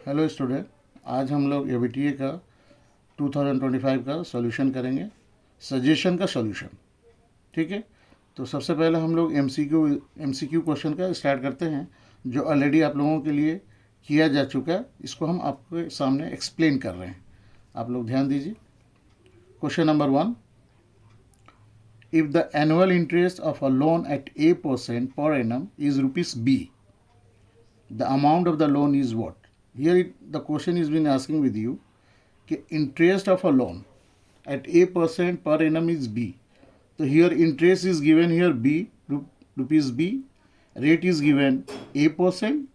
Hello student, आज हम लोग एबीटीए का 2025 का सॉल्यूशन करेंगे, सजेशन का सॉल्यूशन। ठीक है, तो सबसे पहले हम लोग एमसीक्यू क्वेश्चन का स्टार्ट करते हैं, जो ऑलरेडी आप लोगों के लिए किया जा चुका है। इसको हम आपके सामने एक्सप्लेन कर रहे हैं, आप लोग ध्यान दीजिए। Question number 1, if the annual interest of a loan eight A% per annum is rupees B, the amount of the loan is what? Here the question is been asking with you कि interest of a loan at A% per annum is B. So here interest is given here B, rupees B, rate is given A%,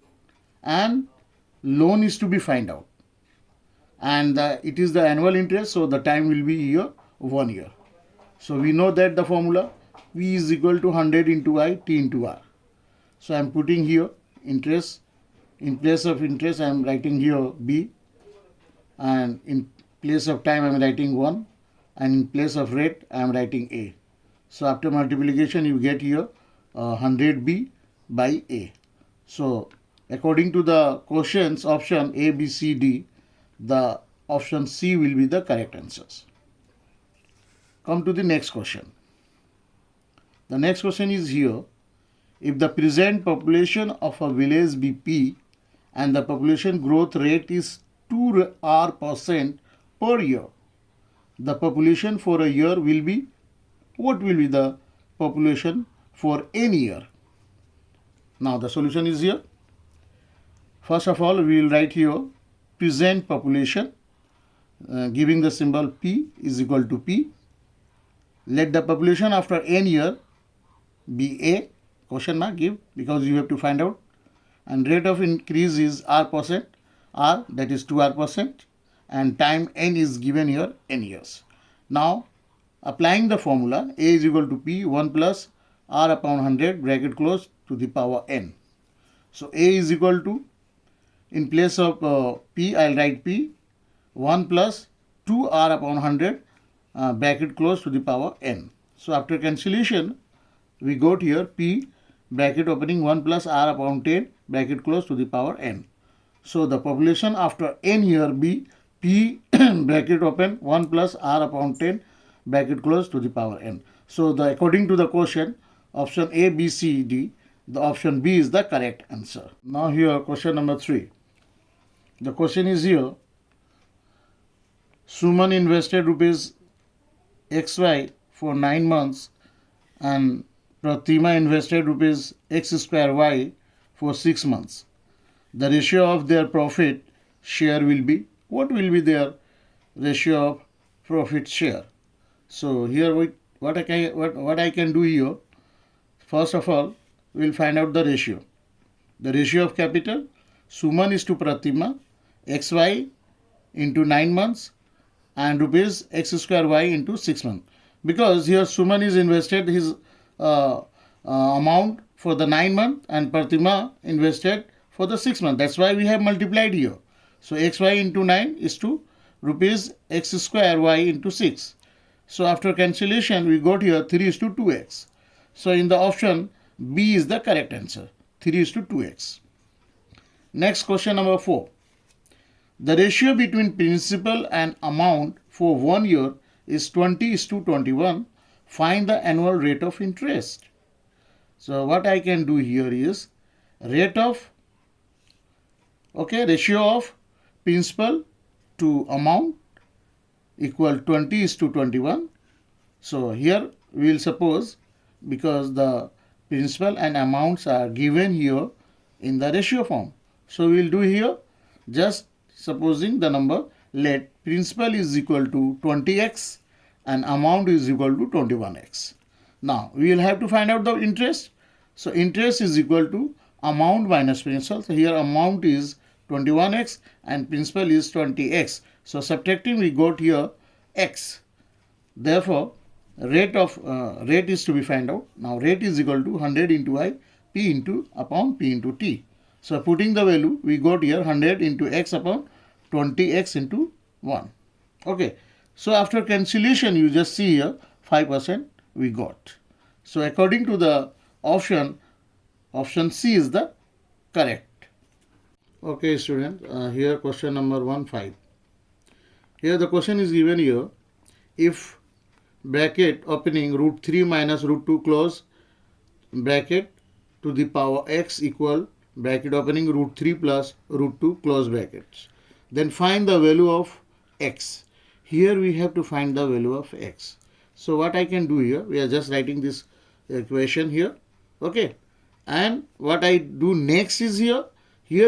and loan is to be find out. And it is the annual interest, so the time will be here 1 year. So we know that the formula V is equal to 100 into I, T into R. So I am putting here interest. In place of interest, I am writing here B, and in place of time, I am writing 1, and in place of rate, I am writing A. So after multiplication, you get here 100B by A. So according to the questions option A, B, C, D, the option C will be the correct answers. Come to the next question. The next question is here. If the present population of a village be P and the population growth rate is 2% per year, the population for a year will be, what will be the population for any year? Now the solution is here. First of all, we will write here present population, giving the symbol P is equal to P. Let the population after n year be A, question mark give, because you have to find out, and rate of increase is R%, R, that is 2R%, and time n is given here n years. Now applying the formula, A is equal to P, 1 plus R upon 100 bracket close to the power n. So A is equal to, in place of P, I will write P, 1 plus 2R upon 100 bracket close to the power n. So after cancellation, we got here P bracket opening 1 plus R upon 10 bracket close to the power n. So the population after n here be P bracket open 1 plus R upon 10 bracket close to the power n. So according to the question, option A, B, C, D, the option B is the correct answer. Now here question number 3. The question is here. Suman invested rupees XY for 9 months and Pratima invested rupees X square Y for 6 months. The ratio of their profit share will be, what will be their ratio of profit share? So here what I can do here, first of all, we will find out the ratio. The ratio of capital, Suman is to Pratima, XY into 9 months and rupees X square Y into 6 months. Because here Suman is invested his amount for the 9 months and Pratima invested for the 6 months. That's why we have multiplied here. So XY into 9 is to rupees X square Y into 6. So after cancellation, we got here 3 is to 2x. So in the option B is the correct answer. 3 is to 2x. Next question number 4. The ratio between principal and amount for 1 year is 20 is to 21. Find the annual rate of interest. So what I can do here is ratio of principal to amount equal 20 is to 21. So here we will suppose, because the principal and amounts are given here in the ratio form. So we will do here just supposing the number, let principal is equal to 20x and amount is equal to 21x. Now we will have to find out the interest. So interest is equal to amount minus principal. So here amount is 21x and principal is 20x. So subtracting, we got here x. Therefore rate is to be found out. Now rate is equal to 100 into I, P into upon P into T. So putting the value, we got here 100 into x upon 20x into 1. Okay. So after cancellation, you just see here 5% we got. So according to the option C is the correct. Okay, student, here question number 1, 5. Here the question is given here. If bracket opening root 3 minus root 2 close bracket to the power x equal bracket opening root 3 plus root 2 close brackets, then find the value of x. Here we have to find the value of x. So what I can do here, we are just writing this equation here. Okay, and what I do next is here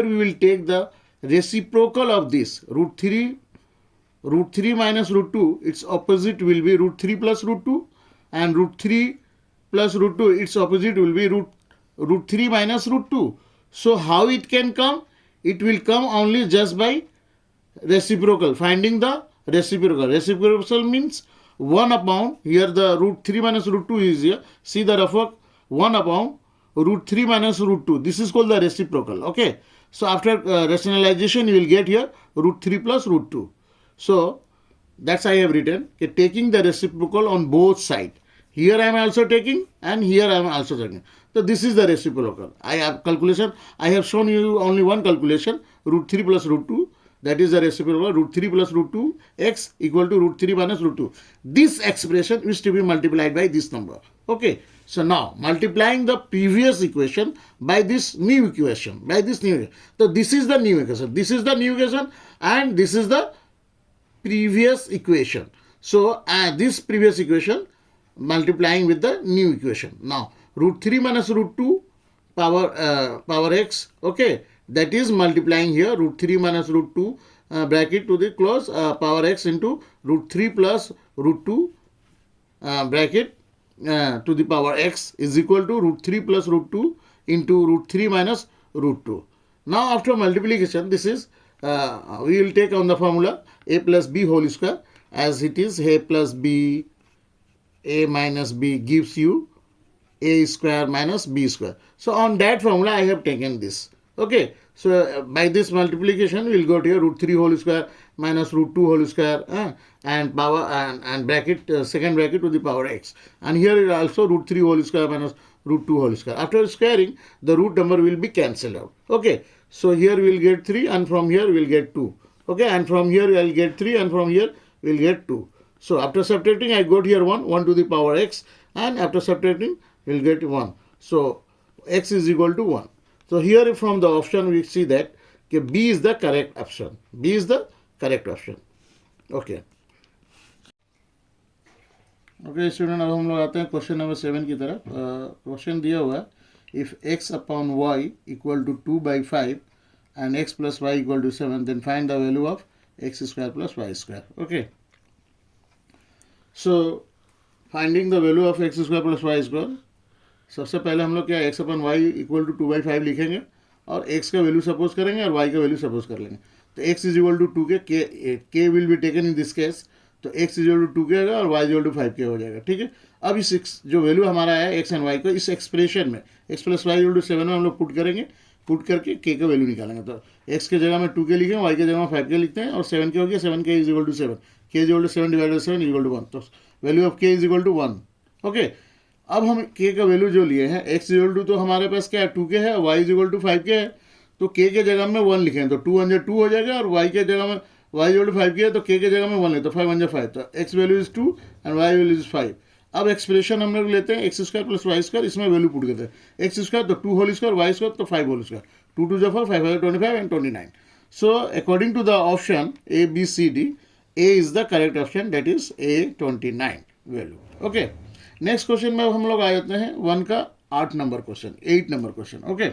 we will take the reciprocal of this root 3 minus root 2, its opposite will be root 3 plus root 2, and root 3 plus root 2, its opposite will be root 3 minus root 2. So how it can come? It will come only just by reciprocal, finding the reciprocal. Reciprocal means 1 upon, here the root 3 minus root 2 is here. See the rough work, 1 upon root 3 minus root 2. This is called the reciprocal. Okay. So after rationalization, you will get here root 3 plus root 2. So that's I have written, okay, taking the reciprocal on both sides. Here I am also taking and here I am also taking. So this is the reciprocal. I have calculation. I have shown you only one calculation, root 3 plus root 2. That is the reciprocal, root 3 plus root 2 x equal to root 3 minus root 2. This expression is to be multiplied by this number. Okay. So now multiplying the previous equation by this new equation, So this is the new equation. This is the new equation and this is the previous equation. So this previous equation multiplying with the new equation. Now root 3 minus root 2 power x. Okay. That is multiplying here root 3 minus root 2 bracket to the close power x into root 3 plus root 2 bracket to the power x is equal to root 3 plus root 2 into root 3 minus root 2. Now after multiplication, this is we will take on the formula a plus b whole square, as it is a plus b, a minus b gives you a square minus b square. So on that formula I have taken this. Okay, so by this multiplication we will go to here root 3 whole square minus root 2 whole square and power and bracket second bracket to the power x, and here is also root 3 whole square minus root 2 whole square. After squaring, the root number will be cancelled out. Okay, so here we will get 3 and from here we will get 2. Okay, and from here we will get 3 and from here we will get 2. So after subtracting, I got here 1 to the power x, and after subtracting we will get 1. So x is equal to 1. So here from the option we see that B is the correct option. B is the correct option. Okay. Okay student, अब हम लोग आते हैं question number 7 की तरफ. Question दिया हुआ है, if x upon y equal to 2/5 and x plus y equal to 7, then find the value of x square plus y square. Okay. So finding the value of x square plus y square, सबसे पहले हम लोग क्या x upon y equal to 2/5 लिखेंगे और x का value suppose करेंगे और y का वैल्यू सपोज कर लेंगे. तो x इज इक्वल टू 2 के k will be taken in this case. तो x इज इक्वल टू 2 के होगा और y इज इक्वल टू 5 के हो जाएगा. ठीक है. अब इस जो वैल्यू हमारा है x एंड y को इस एक्सप्रेशन में x plus y equal to 7 में हम लोग पुट करेंगे. पुट करके k का वैल्यू निकालेंगे. तो x के जगह में 2 के लिखेंगे, y के जगह में 5 के लिखते हैं और 7 के हो गया. 7 k is equal to 7, k is equal to 7 divided 7 is equal to 1. तो value of k is equal to 1. Okay. अब हम k का वैल्यू जो लिए हैं, x इक्वल टू तो हमारे पास क्या है 2 के है, y इज इक्वल टू 5 के है. तो k के जगह में 1 लिखें तो 2 1 2 हो जाएगा और y के जगह में y इक्वल टू 5 के है तो k के जगह में 1 ले तो 5 1 5. तो x value is 2 and y value is 5. अब एक्सप्रेशन हम लोग लेते हैं x square plus y square, इसमें वैल्यू पुट करते हैं. एक्स स्क्वायर तो 2 होल स्क्वायर, वाई स्क्वायर तो 5 whole square. 2 2 4 5 25 and 29. So according to the option A B C D, A is the correct option, that is A 29 value. Okay. Next question में हम लोग आ जाते हैं 1 का 8 number question, 8 number question. Okay.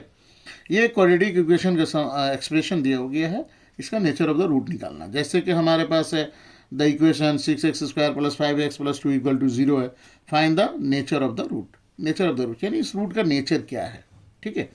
ये quadratic equation का expression दिया गया है, इसका नेचर ऑफ द रूट निकालना. जैसे कि हमारे पास है the equation 6x square plus 5x plus 2 equal to 0 है. Find the nature of the root. Nature of the root यानी इस रूट का नेचर क्या है. ठीक है.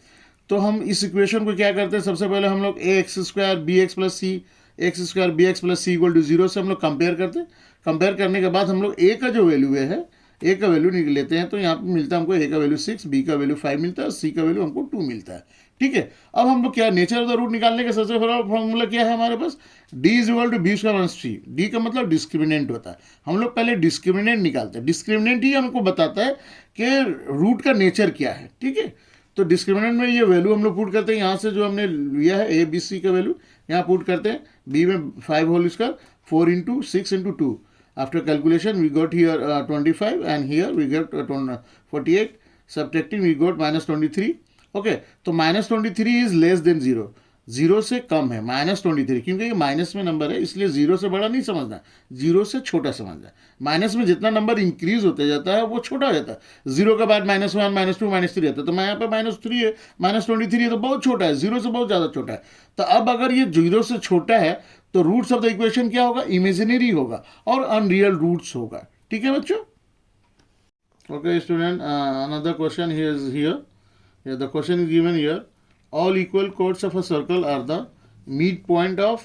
तो हम इस इक्वेशन को क्या करते हैं, सबसे पहले हम लोग ax square B x plus C, x square B x plus C equal to 0 से हम लोग कंपेयर करते हैं. कंपेयर करने के बाद हम लोग a का जो वैल्यू है, a का वैल्यू निकल लेते हैं. तो यहाँ पे मिलता है हमको a का वैल्यू 6, b का वैल्यू 5 मिलता है, c का वैल्यू हमको 2 मिलता है. ठीक है. अब हम लोग क्या नेचर ऑफ द रूट निकालने का सबसे पहला फॉर्मूला क्या है हमारे पास, d is equal to B square minus C. D का मतलब डिस्क्रिमिनेंट होता है. हम लोग पहले डिस्क्रिमिनेंट निकालते हैं. डिस्क्रिमिनेंट ही हमको बताता है कि रूट का नेचर क्या है. ठीक है. तो डिस्क्रिमिनेंट में ये वैल्यू हम लोग पुट करते हैं, यहाँ से जो हमने लिया है ए बी सी का वैल्यू यहाँ पुट करते हैं, बी में 5 whole square 4 into 6 into 2, after calculation we got here 25 and here we get 48, subtracting we got -23। Okay, तो -23 इज लेस देन 0, 0 से कम है -23, क्योंकि ये माइनस में नंबर है इसलिए 0 से बड़ा नहीं समझना, 0 से छोटा समझना है। माइनस में जितना नंबर इंक्रीज होते जाता है वो छोटा हो जाता है, 0 के बाद -1 -2 -3 रहता है, तो मैं यहाँ पे -3 है, -23 है तो बहुत छोटा है, 0 से बहुत ज़्यादा छोटा है। तो अब अगर ये 0 से छोटा है तो रूट्स ऑफ द इक्वेशन क्या होगा, इमेजिनरी होगा और अनरियल रूट्स होगा। ठीक है बच्चों। Okay student, another question is here, the question is given here, all equal chords of a circle are the midpoint of,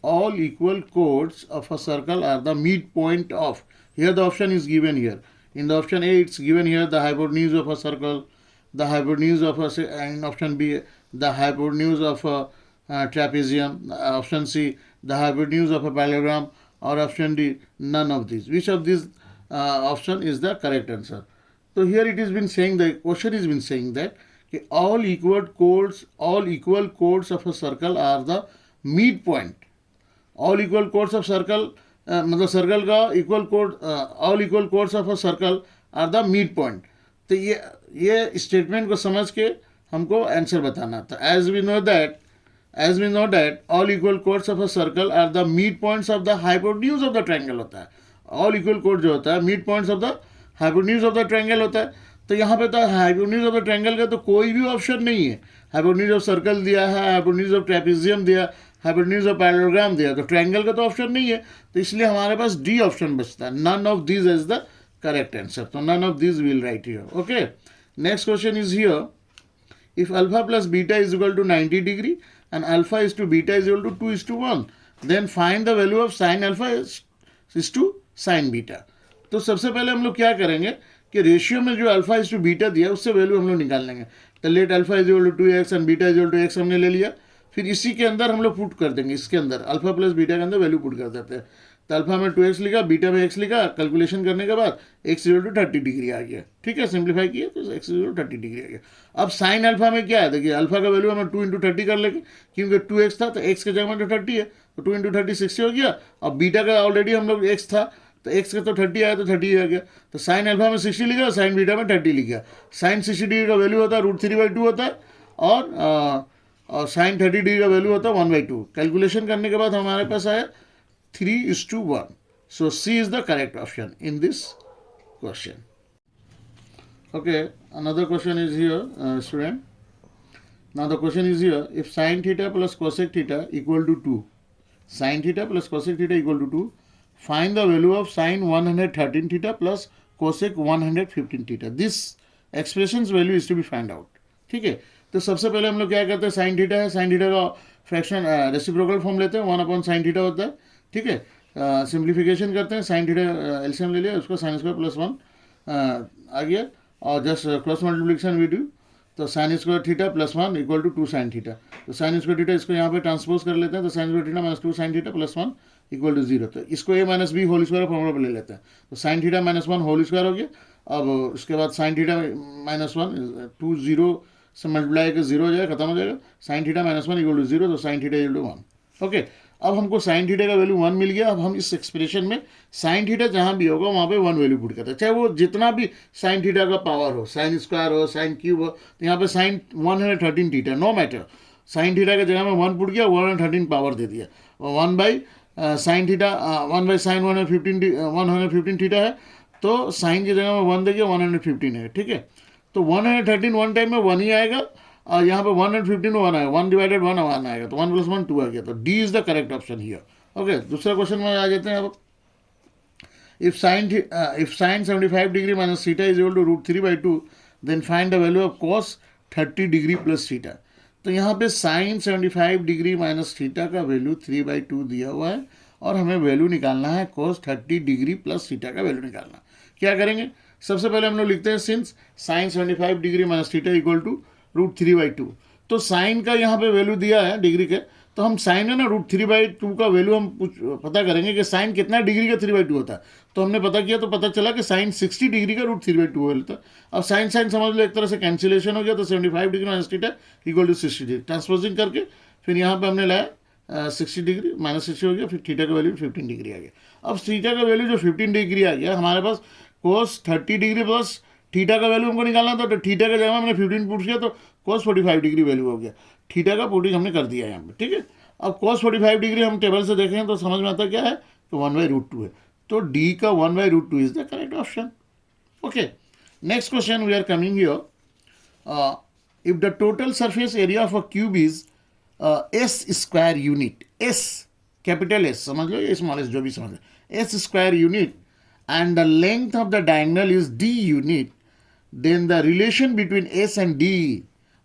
all equal chords of a circle are the midpoint of, here the option is given here, in the option A it's given here the hypotenuse of a circle, the hypotenuse of a, in option B the hypotenuse of a trapezium, option C the hypotenuse of a parallelogram, or option D none of these. Which of these option is the correct answer? So here it has been saying, the question has been saying that all equal chords of a circle are the midpoint. All equal chords of circle मतलब circle का equal कोड, all equal chords of a circle are the mid point. तो ये statement को समझ के हमको answer बताना था। As we know that all equal chords of a circle are the mid points of the hypotenuse of the triangle होता है। ऑल इक्वल कोड जो होता है mid points of the hypotenuse of the triangle होता है। तो यहाँ पे तो हाइपोटेन्यूज ऑफ द ट्रायंगल का तो कोई भी ऑप्शन नहीं है। हाइपोटेन्यूज ऑफ सर्कल दिया है, हाइपोटेन्यूज ऑफ ट्रेपेजियम दिया, हाइपोटेन्यूज ऑफ पैरेललोग्राम दिया, तो ट्रायंगल का तो ऑप्शन नहीं है। तो इसलिए हमारे पास डी ऑप्शन बचता है। None of this is the correct answer. तो none of this will right here. Okay, next question is here, if alpha plus beta is equal to 90 degree and alpha is to beta is equal to 2:1, then find the value of sin alpha is to sin beta। तो सबसे पहले हम लोग क्या करेंगे कि ratio में जो अल्फा इज टू बीटा दिया उससे वैल्यू हम लोग निकाल लेंगे। तो let alpha is equal to 2x and beta is equal to x हमने ले लिया। फिर इसी के अंदर हम लोग पुट कर देंगे, इसके अंदर अल्फा प्लस बीटा के अंदर वैल्यू पुट कर देते हैं। तो अल्फा में 2x लिखा, बीटा में x लिखा, कैलकुलेशन करने के बाद x इक्वल टू 30 डिग्री आ गया। ठीक है, सिंप्लीफाई किया तो x इक्वल टू 30 डिग्री आ गया। अब साइन अल्फा में क्या है, देखिए अल्फा का वैल्यू हमें 2 इंटू 30 कर लेंगे, क्योंकि 2x था तो x के जगह में तो 30 है, तो 2 इंटू 30 60 हो गया। और बीटा का ऑलरेडी हम लोग x था तो x का तो 30 आया तो 30 आ गया। तो साइन अल्फा में 60 लिखा, साइन बीटा में 30 लिखा। साइन 60 डिग्री का वैल्यू होता है √3/2 होता है, और साइन 30 डिग्री का वैल्यू होता है 1/2। कैलकुलेशन करने के बाद हमारे पास आया 3:1। So C is the correct option in this question. Okay, another question is here student. Now the question is here, if sine theta plus cosec theta equal to 2, sine theta plus cosec theta equal to 2, find the value of sin 113 theta plus cosec 115 theta. This expression's value is to be found out. ठीक है, तो सबसे पहले हम लोग क्या करते हैं, साइन थीटा है, साइन थीटा का फ्रैक्शन रेसिप्रोकल फॉर्म लेते हैं, 1/sin थीटा होता है। ठीक है, सिंप्लीफिकेशन करते हैं, साइन थीटा एलसीएम ले लिया, उसको साइन स्क्वायर प्लस 1 आ गया, और just cross multiplication we do, तो sine square theta plus 1 equal to 2 sine theta. तो साइन स्क्वायर थीटा इसको यहाँ पे ट्रांसपोज कर लेते हैं, तो sine square theta minus 2 sine theta plus 1 equal to 0। तो इसको a minus B whole square formula पर ले लेते हैं, तो sine theta minus 1 whole square हो गया। अब उसके बाद साइन थीटा माइनस 1 2 0 से मल्टीप्लाई कर 0 हो जाएगा, खत्म हो जाएगा। Sine theta minus 1 equal to 0, तो sine theta equal to 1। Okay, अब हमको साइन थीटा का वैल्यू 1 मिल गया। अब हम इस एक्सप्रेशन में साइन थीटा जहाँ भी होगा वहाँ पे 1 वैल्यू पुट करते हैं, चाहे वो जितना भी साइन थीटा का पावर हो, साइन स्क्वायर हो, साइन क्यूब हो। तो यहाँ पे sine 113 theta, no matter, sine theta की जगह में 1 पुट किया, 113 पावर दे दिया। 1 by sine theta 1 by sine 115 theta है, तो साइन की जगह में 1 देखिए 115 है। ठीक है, तो 113 वन टाइम में 1 ही आएगा, और यहाँ पे 115 में 1 आएगा, 1 डिवाइडेड 1 1 आएगा, तो 1 + 1 2 आ गया। तो D is the correct option here. Okay, दूसरा क्वेश्चन में आ जाते हैं। अब if sine 75 degree minus theta is equal to √3/2, then find the value of cos 30 degree plus theta. तो यहाँ पे साइन 75 डिग्री माइनस थीटा का वैल्यू 3/2 दिया हुआ है, और हमें वैल्यू निकालना है cos 30 डिग्री प्लस थीटा का वैल्यू निकालना। क्या करेंगे, सबसे पहले हम लोग लिखते हैं since sine 75 degree minus theta equal to √3/2। तो साइन का यहाँ पे वैल्यू दिया है डिग्री के, तो हम साइन है ना √3/2 का वैल्यू हम पता करेंगे कि साइन कितना डिग्री का 3/2 होता है। तो हमने पता किया तो पता चला कि साइन 60 डिग्री का √3/2 होता है। अब साइन साइन समझ लो एक तरह से कैंसिलेशन हो गया, तो 75 degree minus theta equal to 60 degree. Transposing करके फिर यहाँ पे हमने लाया 60 डिग्री -60 हो गया, फिर थीटा का वैल्यू 15 डिग्री आ गया। अब थीटा का वैल्यू जो 15 डिग्री आ गया, हमारे पास कोस 30 डिग्री प्लस थीटा का वैल्यू हमको निकालना था, तो थीटा का जगह हमने 15 पुट किया तो कोस 45 डिग्री वैल्यू हो गया। थीटा का पुटिंग हमने कर दिया यहाँ पे, ठीक है। अब कोस 45 डिग्री हम टेबल से देखें तो समझ में आता क्या है, तो 1/√2 है। तो डी का 1/√2 is the correct option. Okay, next question we are coming here. If the total surface area of a cube is s square unit, s capital s समझ लो, स्मॉल एस जो भी समझ लो, s square unit, and the length of the diagonal is d unit, then the relation between s and d,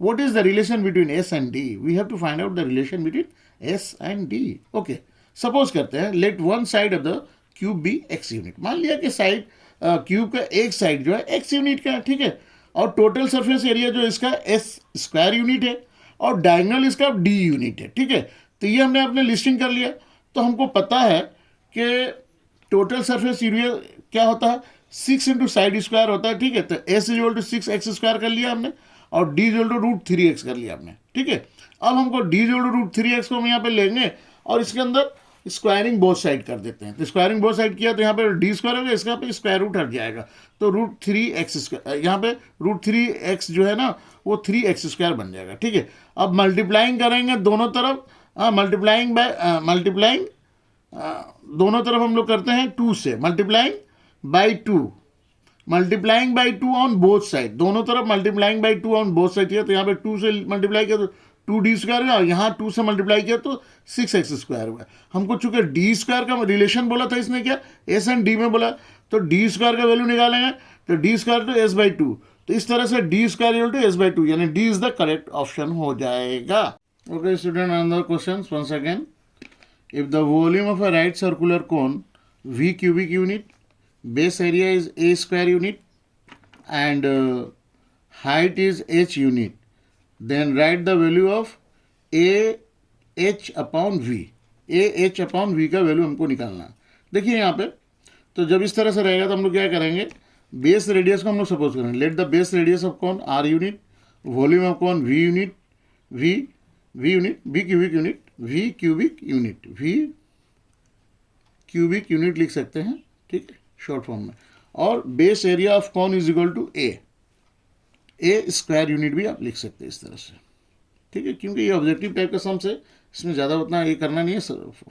what is the relation between s and d? We have to find out the relation between s and d. Okay, suppose करते हैं, let one side of the cube be x unit. मान लिया कि side cube का एक side जो है x unit का है, ठीक है, और टोटल सरफेस एरिया जो इसका s स्क्वायर यूनिट है और डायगोनल इसका d यूनिट है, ठीक है। तो ये हमने अपने लिस्टिंग कर लिया। तो हमको पता है कि टोटल सरफेस एरिया क्या होता है, 6 इंटू साइड स्क्वायर होता है, ठीक है। तो s इक्वल टू 6x² कर लिया हमने और d इक्वल टू √3x कर लिया हमने, ठीक है। अब हमको d इक्वल टू √3x को हम यहाँ पे लेंगे और इसके अंदर स्क्वायरिंग बोथ साइड कर देते हैं। तो स्क्वायरिंग बोथ साइड किया तो यहाँ पे d स्क्वायर होगा, इसका पे स्क्वायर रूट हट जाएगा, तो √3x², यहाँ पे √3x जो है ना वो 3x² बन जाएगा, ठीक है। अब मल्टीप्लाइंग करेंगे दोनों तरफ, मल्टीप्लाइंग दोनों तरफ हम लोग करते हैं 2 से, multiplying by 2 on both side, दोनों तरफ multiplying by 2 on both side किया तो यहाँ पे 2 से मल्टीप्लाई किया तो 2d² हुआ, और यहाँ 2 से मल्टीप्लाई किया तो 6x² हुआ। हमको चूंकि d² का रिलेशन बोला था इसने, क्या s एंड d में बोला, तो d² का वैल्यू निकालेंगे तो d² टू s/2, तो इस तरह से d² इक्वल टू s/2, यानी d is the correct option हो जाएगा। Okay student, another question once again. If the volume of a right circular cone v cubic unit, base area is a square unit, and height is h unit, then write the value of a h upon v. a h upon v का value हमको निकालना। देखिए यहाँ पे, तो जब इस तरह से रहेगा तो हम लोग क्या करेंगे, बेस रेडियस को हम लोग सपोज करेंगे, let the base radius of cone r unit, volume of cone v unit, v cubic unit लिख सकते हैं, ठीक है, शॉर्ट फॉर्म में। और base area of cone is equal to A square unit भी आप लिख सकते हैं इस तरह से, ठीक है। क्योंकि ये ऑब्जेक्टिव टाइप का सम्स है, इसमें ज़्यादा उतना ये करना नहीं है,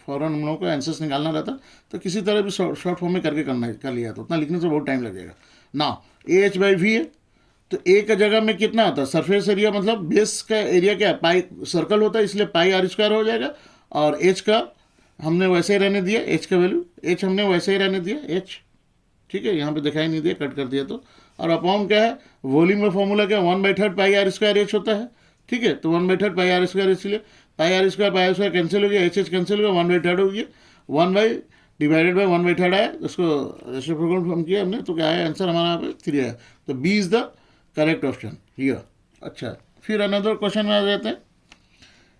फौरन हम लोगों को आंसर्स निकालना रहता, तो किसी तरह भी शॉर्ट फॉर्म में करके कर लिया, तो उतना लिखने से बहुत टाइम लगेगा ना। AH/V है, तो ए का जगह में कितना होता है, सरफेस एरिया मतलब बेस का एरिया क्या है, पाई सर्कल होता है, इसलिए πr² हो जाएगा, और एच का हमने वैसे ही रहने दिया, एच का वैल्यू एच हमने वैसे ही रहने दिया एच, ठीक है, यहाँ पे दिखाई नहीं दिया, कट कर दिया तो। और अपॉन क्या है, वॉल्यूम में फॉर्मूला क्या, 1/3 πr² h होता है, ठीक है। तो 1/3 πr², इसलिए πr² कैंसिल हो गया, एच कैंसिल हो गया, 1/3 हो गया, 1/1/3 आया, उसको रेसिप्रोकल फॉर्म किया हमने, तो क्या आया आंसर हमारा यहाँ पे 3 आया। तो B is the correct option here. अच्छा, फिर अनदर क्वेश्चन में आ जाते हैं।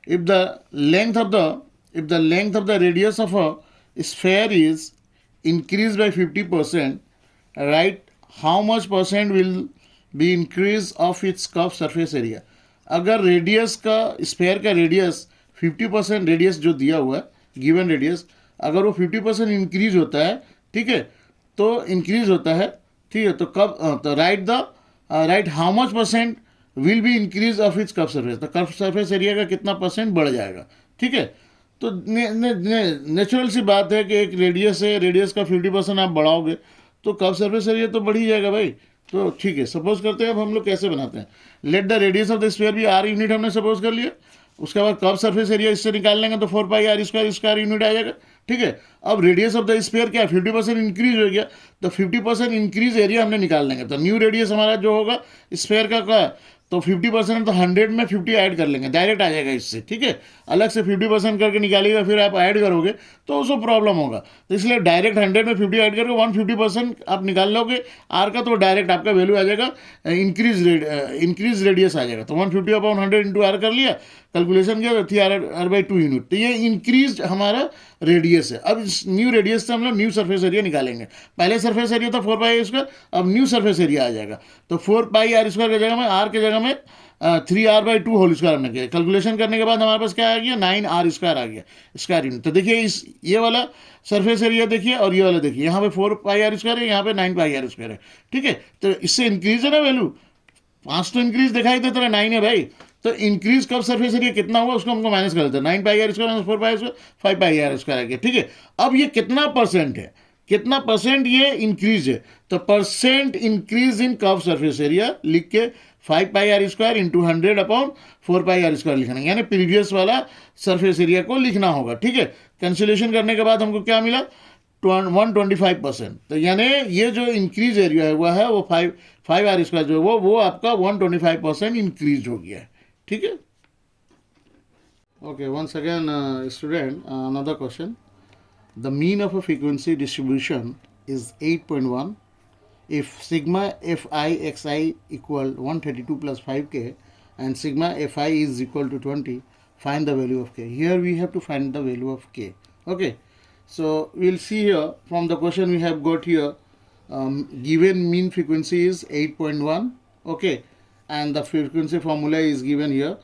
If the length of the radius of a sphere is increased by 50%, write how much % will be increase of its curved surface area. अगर radius का, sphere का radius 50% radius जो दिया हुआ है, गिवन रेडियस, अगर वो 50% इंक्रीज होता है, ठीक है, तो इंक्रीज होता है, ठीक है, तो कब, तो right how much % will be increase of its curve surface, तो कर्व सरफेस एरिया का कितना % बढ़ जाएगा, ठीक है। तो नेचुरल सी बात है कि एक रेडियस है, रेडियस का 50% आप बढ़ाओगे तो कर्व सरफेस एरिया तो बढ़ ही जाएगा भाई। तो ठीक है, सपोज करते हैं, अब हम लोग कैसे बनाते हैं, let the radius of the sphere भी r यूनिट हमने सपोज कर लिया, उसके बाद कर्व सरफेस एरिया इससे निकाल लेंगे तो 4πr² स्क्वायर यूनिट आ जाएगा, ठीक है। अब रेडियस ऑफ द स्फीयर क्या, 50% इंक्रीज हो गया, तो 50% इंक्रीज एरिया हमने निकाल लेंगे, तो न्यू रेडियस हमारा जो होगा स्फीयर का क्या, तो 50% तो 100 में 50 ऐड कर लेंगे, डायरेक्ट आ जाएगा इससे, ठीक है। अलग से 50% करके निकालिएगा फिर आप ऐड करोगे तो उसको प्रॉब्लम होगा, तो इसलिए डायरेक्ट 100 में 50 ऐड करके 150% आप निकाल लोगे आर का, तो डायरेक्ट आपका वैल्यू आ जाएगा इंक्रीज रेडियस आ जाएगा। तो 150/100 इंटू आर कर लिया, कैलकुलेशन किया तो थी R/2 यूनिट। तो ये इंक्रीज हमारा रेडियस है। अब इस न्यू रेडियस से हम लोग न्यू सरफेस एरिया निकालेंगे। पहले सरफेस एरिया था 4πr², अब न्यू सरफेस एरिया आ जाएगा। तो 4πr² की जगह में आर के जगह में 3r/2 होल स्क्वायर हमने किया। कैलकुलेशन करने के बाद हमारे पास क्या आ गया, 9r² आ गया स्क्वायर यूनिट। तो देखिए इस ये वाला सरफेस एरिया देखिए और ये वाला देखिए, यहाँ पे 4πr² है, यहाँ पे 9πr² है, ठीक है। तो इससे इंक्रीज है ना वैल्यू, 5 तो इंक्रीज दिखाई देता है, 9 है भाई। तो इंक्रीज कब सरफेस एरिया कितना हुआ उसको हमको माइनस कर देते हैं, 9πr² - 4πr², 5πr² आ गया, ठीक है। अब ये कितना परसेंट है, कितना परसेंट ये इंक्रीज है, तो percent increase in curve surface area लिख के 5πr² इंटू 100/4πr² लिखना है, यानी प्रीवियस वाला सरफेस एरिया को लिखना होगा, ठीक है। कैंसिलेशन करने के बाद हमको क्या मिला, 125%। तो यानी ये जो इंक्रीज एरिया हुआ है वो 5r² जो है वो आपका 125% इंक्रीज हो गया है, ठीक है। Okay, once again student, another question. The mean of a frequency distribution is 8.1. If sigma fi xi equal 132 plus 5k and sigma fi is equal to 20, find the value of k. Here we have to find the value of k. Okay, so we'll see here from the question we have got here, given mean frequency is 8.1. Okay, and the frequency formula is given here.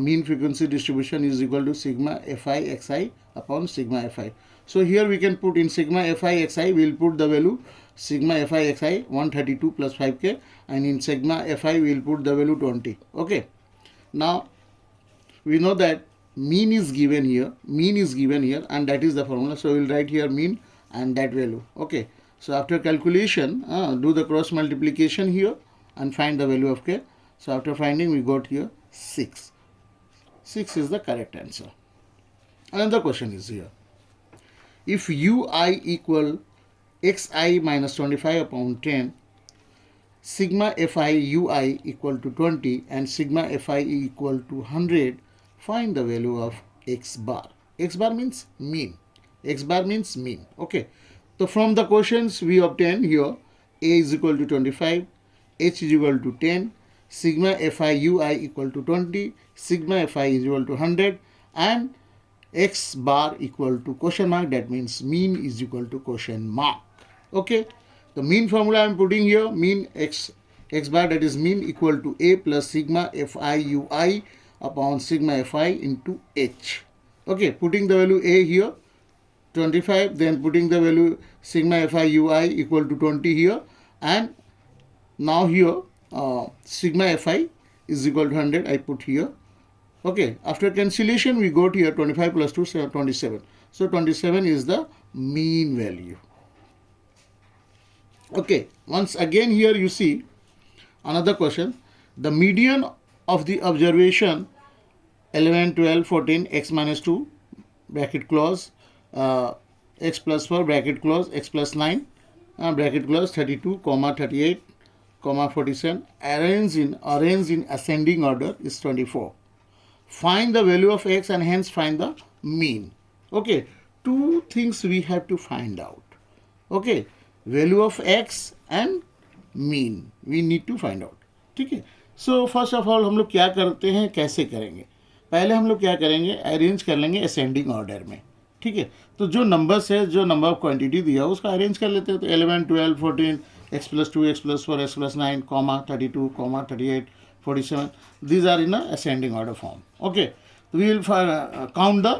Mean frequency distribution is equal to sigma fi xi upon sigma fi. So here we can put in sigma fi xi, we will put the value sigma fi xi 132 plus 5k, and in sigma fi we will put the value 20. Okay, now we know that mean is given here, and that is the formula. So we will write here mean and that value. Okay, so after calculation, do the cross multiplication here and find the value of k. So after finding, we got here 6. 6 is the correct answer. Another question is here. If ui equal xi minus 25 upon 10, sigma fi ui equal to 20 and sigma fi equal to 100, find the value of x bar. X bar means mean. X bar means mean. Okay. So from the questions we obtain here, a is equal to 25, h is equal to 10, sigma fi ui equal to 20, sigma fi is equal to 100, and x bar equal to question mark, that means mean is equal to question mark. Okay, the mean formula I am putting here, mean x bar, that is mean, equal to a plus sigma fi ui upon sigma fi into h. Okay, putting the value a here 25, then putting the value sigma fi ui equal to 20 here, and now here sigma fi is equal to 100 I put here. Okay, after cancellation we got here 25 plus 2, 27. So 27 is the mean value. Okay, once again here you see another question. The median of the observation 11, 12, 14, x minus 2, bracket close, x plus 4, bracket close, x plus 9, bracket close, 32, 38, 47, arranged in ascending order is 24. Find the value of x and hence find the mean. Okay, two things we have to find out. Okay, value of x and mean we need to find out. ठीक है, so first of all हम लोग क्या करते हैं, कैसे करेंगे, पहले हम लोग क्या करेंगे, अरेंज कर लेंगे असेंडिंग ऑर्डर में, ठीक है। तो जो नंबर्स है, जो नंबर ऑफ क्वांटिटी दिया उसका अरेंज कर लेते हैं। तो 11, 12, 14, x plus 2, x plus 4, x plus 9, 32, 38, 47. These are in a ascending order form. Okay, so we will count the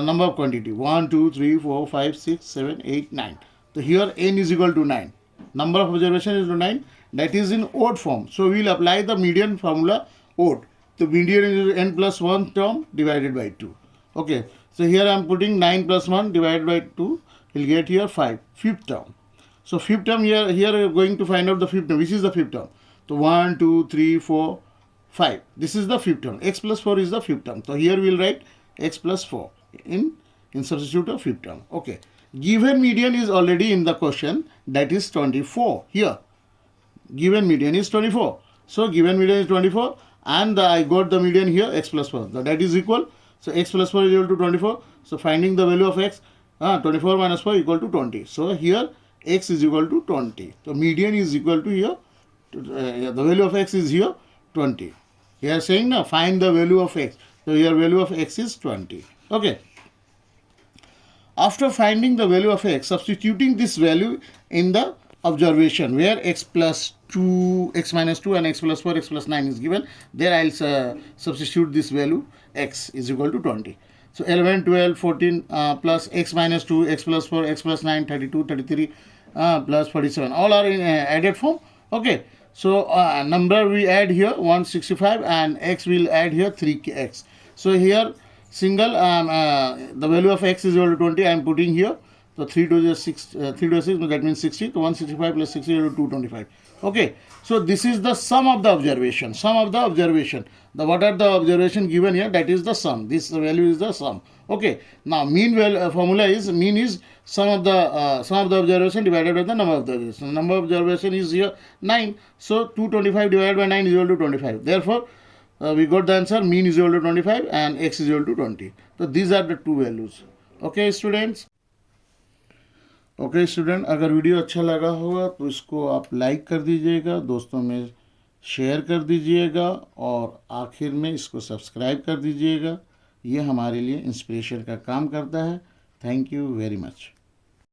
number of quantity 1, 2, 3, 4, 5, 6, 7, 8, 9. So here n is equal to 9. Number of observation is 9. That is in odd form. So we will apply the median formula odd. The median is n plus 1 term divided by 2. Okay, so here I am putting 9 plus 1 divided by 2. We'll get here 5. Fifth term. So fifth term here we are going to find out the fifth term. Which is the fifth term? So 1, 2, 3, 4, 5. This is the fifth term. X plus 4 is the fifth term. So here we will write x plus 4 in substitute of fifth term. Okay. Given median is already in the question, that is 24 here. Given median is 24. So given median is 24. and I got the median here x plus 4. So that is equal. So x plus 4 is equal to 24. So finding the value of x, 24 minus 4 equal to 20. So here x is equal to 20. So median is equal to here, the value of x is here 20. They are saying now find the value of x. So here value of x is 20. Okay. After finding the value of x, substituting this value in the observation where x plus 2, x minus 2 and x plus 4, x plus 9 is given, there I will substitute this value x is equal to 20. So 11, 12, 14 plus x minus 2, x plus 4, x plus 9, 32, 33 plus 47. All are in added form. Okay. So number we add here 165 and x will add here 3x. So here single the value of x is equal to 20. I am putting here. So 3 to 6, 3 to 6, that means 60. So 165 plus 60 is equal to 225. Okay. So this is the sum of the observation. Sum of the observation. What are the observation given here? That is the sum. This value is the sum. Okay. Now mean formula is mean is sum of the observation divided by the number of the observation. Number of observation is here 9. So 225 divided by 9 is equal to 25. Therefore, we got the answer mean is equal to 25 and x is equal to 20. So these are the two values. Okay students. Okay student, अगर video अच्छा लगा होगा तो इसको आप like कर दीजिएगा, दोस्तों में शेयर कर दीजिएगा और आखिर में इसको सब्सक्राइब कर दीजिएगा। ये हमारे लिए इंस्पिरेशन का काम करता है। Thank you very much.